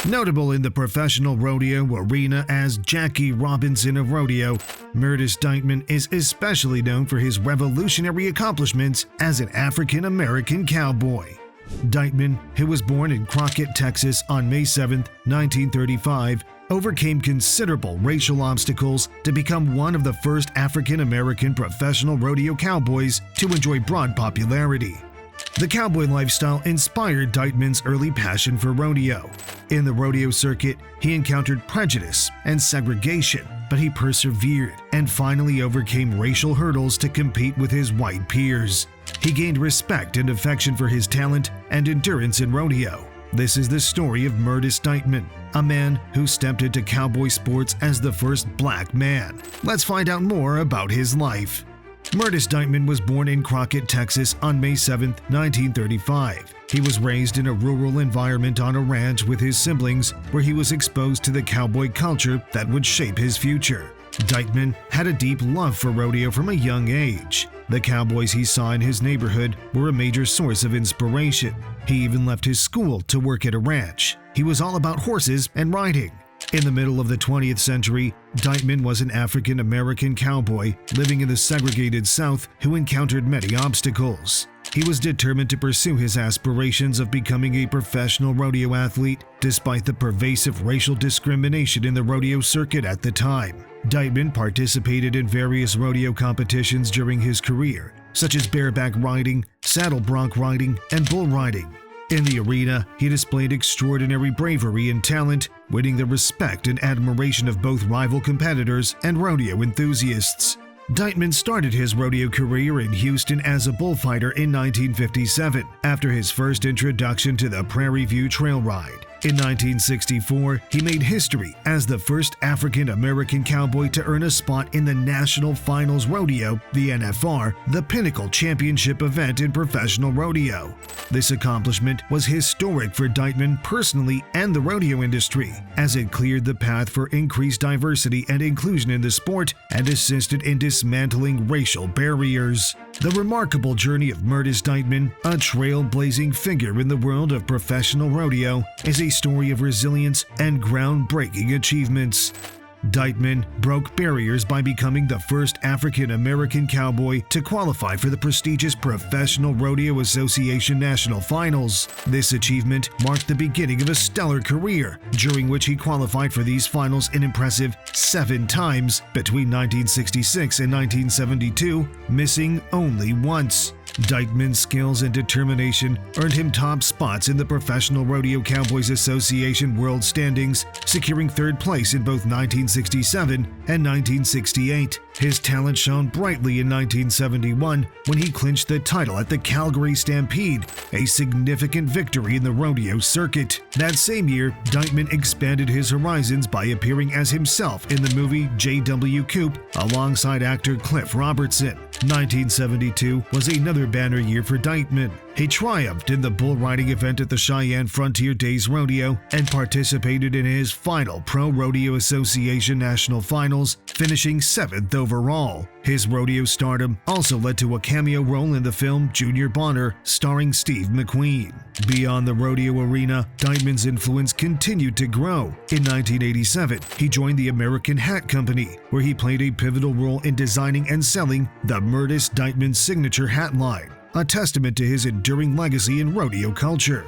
Notable in the professional rodeo arena as Jackie Robinson of Rodeo, Myrtis Dightman is especially known for his revolutionary accomplishments as an African-American cowboy. Dightman, who was born in Crockett, Texas on May 7, 1935, overcame considerable racial obstacles to become one of the first African-American professional rodeo cowboys to enjoy broad popularity. The cowboy lifestyle inspired Dightman's early passion for rodeo. In the rodeo circuit, he encountered prejudice and segregation, but he persevered and finally overcame racial hurdles to compete with his white peers. He gained respect and affection for his talent and endurance in rodeo. This is the story of Myrtis Dightman, a man who stepped into cowboy sports as the first black man. Let's find out more about his life. Myrtis Dightman was born in Crockett, Texas on May 7, 1935. He was raised in a rural environment on a ranch with his siblings, where he was exposed to the cowboy culture that would shape his future. Dightman had a deep love for rodeo from a young age. The cowboys he saw in his neighborhood were a major source of inspiration. He even left his school to work at a ranch. He was all about horses and riding. In the middle of the 20th century, Dightman was an African-American cowboy living in the segregated South who encountered many obstacles. He was determined to pursue his aspirations of becoming a professional rodeo athlete despite the pervasive racial discrimination in the rodeo circuit at the time. Dightman participated in various rodeo competitions during his career, such as bareback riding, saddle bronc riding, and bull riding. In the arena, he displayed extraordinary bravery and talent, winning the respect and admiration of both rival competitors and rodeo enthusiasts. Dightman started his rodeo career in Houston as a bullfighter in 1957, after his first introduction to the Prairie View Trail Ride. In 1964, he made history as the first African-American cowboy to earn a spot in the National Finals Rodeo, the NFR, the pinnacle championship event in professional rodeo. This accomplishment was historic for Dightman personally and the rodeo industry, as it cleared the path for increased diversity and inclusion in the sport and assisted in dismantling racial barriers. The remarkable journey of Myrtis Dightman, a trailblazing figure in the world of professional rodeo, is a story of resilience and groundbreaking achievements. Dightman broke barriers by becoming the first African-American cowboy to qualify for the prestigious Professional Rodeo Association National Finals. This achievement marked the beginning of a stellar career, during which he qualified for these finals an impressive 7 times between 1966 and 1972, missing only once. Dightman's skills and determination earned him top spots in the Professional Rodeo Cowboys Association World Standings, securing 3rd place in both 1967 and 1968. His talent shone brightly in 1971 when he clinched the title at the Calgary Stampede, a significant victory in the rodeo circuit. That same year, Dightman expanded his horizons by appearing as himself in the movie J.W. Coupe alongside actor Cliff Robertson. 1972 was another banner year for Dightman. He triumphed in the bull riding event at the Cheyenne Frontier Days Rodeo and participated in his final Pro Rodeo Association National Finals, finishing 7th overall. His rodeo stardom also led to a cameo role in the film Junior Bonner, starring Steve McQueen. Beyond the rodeo arena, Dightman's influence continued to grow. In 1987, he joined the American Hat Company, where he played a pivotal role in designing and selling the Myrtis Dightman signature hat line, a testament to his enduring legacy in rodeo culture.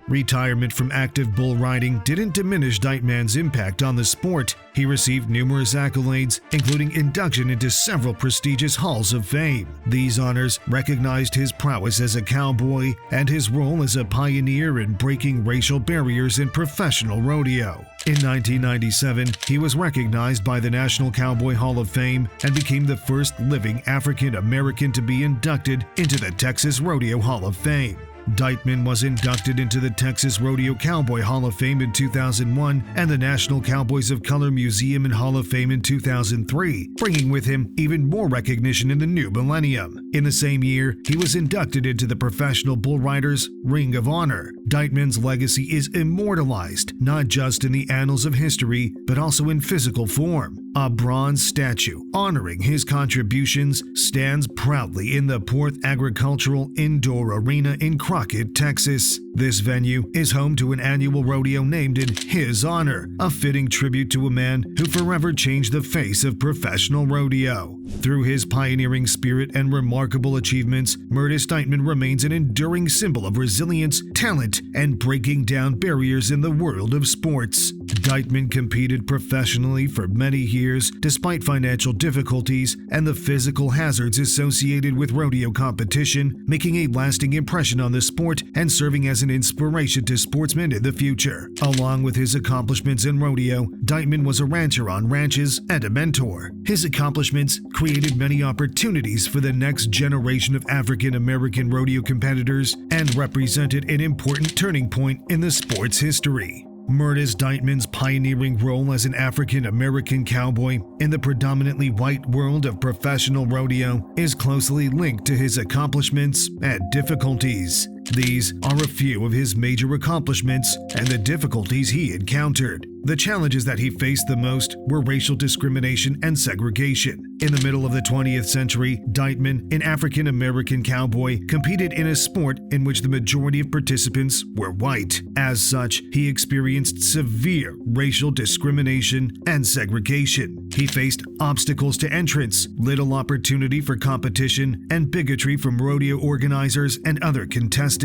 Retirement from active bull riding didn't diminish Dightman's impact on the sport. He received numerous accolades, including induction into several prestigious halls of fame. These honors recognized his prowess as a cowboy and his role as a pioneer in breaking racial barriers in professional rodeo. In 1997, he was recognized by the National Cowboy Hall of Fame and became the first living African American to be inducted into the Texas Rodeo Hall of Fame. Dightman was inducted into the Texas Rodeo Cowboy Hall of Fame in 2001 and the National Cowboys of Color Museum and Hall of Fame in 2003, bringing with him even more recognition in the new millennium. In the same year, he was inducted into the Professional Bull Riders Ring of Honor. Dightman's legacy is immortalized, not just in the annals of history, but also in physical form. A bronze statue honoring his contributions stands proudly in the 4th Agricultural Indoor Arena in Crockett, Texas. This venue is home to an annual rodeo named in his honor, a fitting tribute to a man who forever changed the face of professional rodeo. Through his pioneering spirit and remarkable achievements, Myrtis Dightman remains an enduring symbol of resilience, talent, and breaking down barriers in the world of sports. Dightman competed professionally for many years despite financial difficulties and the physical hazards associated with rodeo competition, making a lasting impression on the sport and serving as an inspiration to sportsmen in the future. Along with his accomplishments in rodeo, Dightman was a rancher on ranches and a mentor. His accomplishments created many opportunities for the next generation of African American rodeo competitors and represented an important turning point in the sport's history. Myrtis Dightman's pioneering role as an African American cowboy in the predominantly white world of professional rodeo is closely linked to his accomplishments and difficulties. These are a few of his major accomplishments and the difficulties he encountered. The challenges that he faced the most were racial discrimination and segregation. In the middle of the 20th century, Dightman, an African American cowboy, competed in a sport in which the majority of participants were white. As such, he experienced severe racial discrimination and segregation. He faced obstacles to entrance, little opportunity for competition, and bigotry from rodeo organizers and other contestants.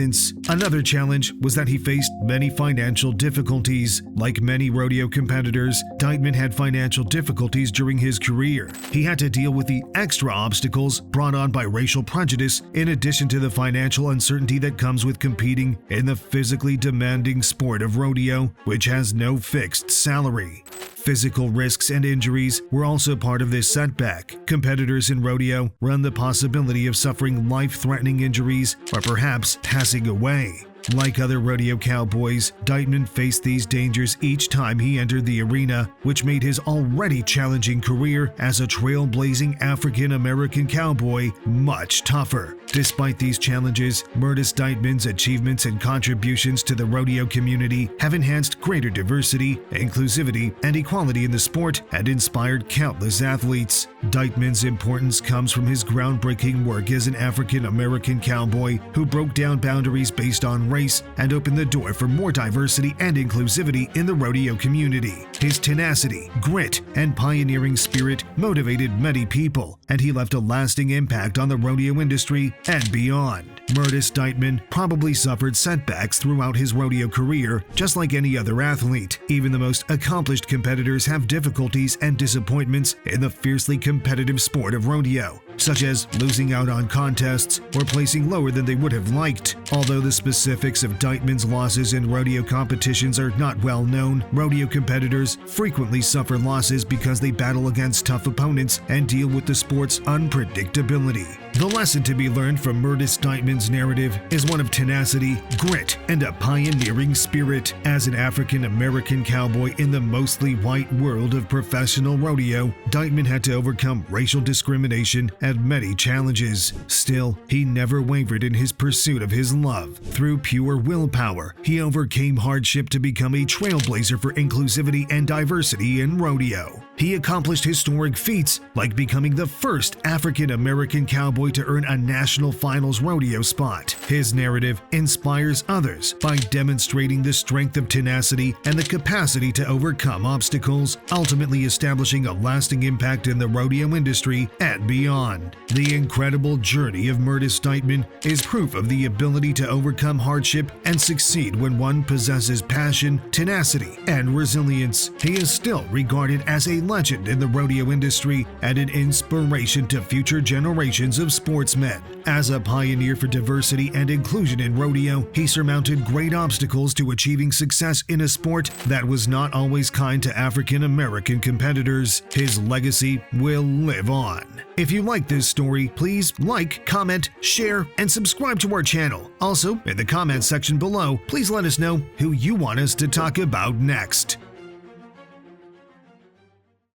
Another challenge was that he faced many financial difficulties. Like many rodeo competitors, Dightman had financial difficulties during his career. He had to deal with the extra obstacles brought on by racial prejudice in addition to the financial uncertainty that comes with competing in the physically demanding sport of rodeo, which has no fixed salary. Physical risks and injuries were also part of this setback. Competitors in rodeo run the possibility of suffering life-threatening injuries or perhaps passing away. Like other rodeo cowboys, Dightman faced these dangers each time he entered the arena, which made his already challenging career as a trailblazing African-American cowboy much tougher. Despite these challenges, Myrtis Dightman's achievements and contributions to the rodeo community have enhanced greater diversity, inclusivity, and equality in the sport and inspired countless athletes. Dightman's importance comes from his groundbreaking work as an African-American cowboy who broke down boundaries based on race and opened the door for more diversity and inclusivity in the rodeo community. His tenacity, grit, and pioneering spirit motivated many people, and he left a lasting impact on the rodeo industry and beyond. Myrtis Dightman probably suffered setbacks throughout his rodeo career, just like any other athlete. Even the most accomplished competitors have difficulties and disappointments in the fiercely competitive sport of rodeo, such as losing out on contests or placing lower than they would have liked. Although the specifics of Dightman's losses in rodeo competitions are not well known, rodeo competitors frequently suffer losses because they battle against tough opponents and deal with the sport's unpredictability. The lesson to be learned from Myrtis Dightman's narrative is one of tenacity, grit, and a pioneering spirit. As an African-American cowboy in the mostly white world of professional rodeo, Dightman had to overcome racial discrimination and many challenges. Still, he never wavered in his pursuit of his love. Through pure willpower, he overcame hardship to become a trailblazer for inclusivity and diversity in rodeo. He accomplished historic feats like becoming the first African-American cowboy to earn a national finals rodeo spot. His narrative inspires others by demonstrating the strength of tenacity and the capacity to overcome obstacles, ultimately establishing a lasting impact in the rodeo industry and beyond. The incredible journey of Myrtis Dightman is proof of the ability to overcome hardship and succeed when one possesses passion, tenacity, and resilience. He is still regarded as a legend in the rodeo industry and an inspiration to future generations of sportsmen. As a pioneer for diversity and inclusion in rodeo, he surmounted great obstacles to achieving success in a sport that was not always kind to African American competitors. His legacy will live on. If you like this story, please like, comment, share, and subscribe to our channel. Also, in the comments section below, please let us know who you want us to talk about next.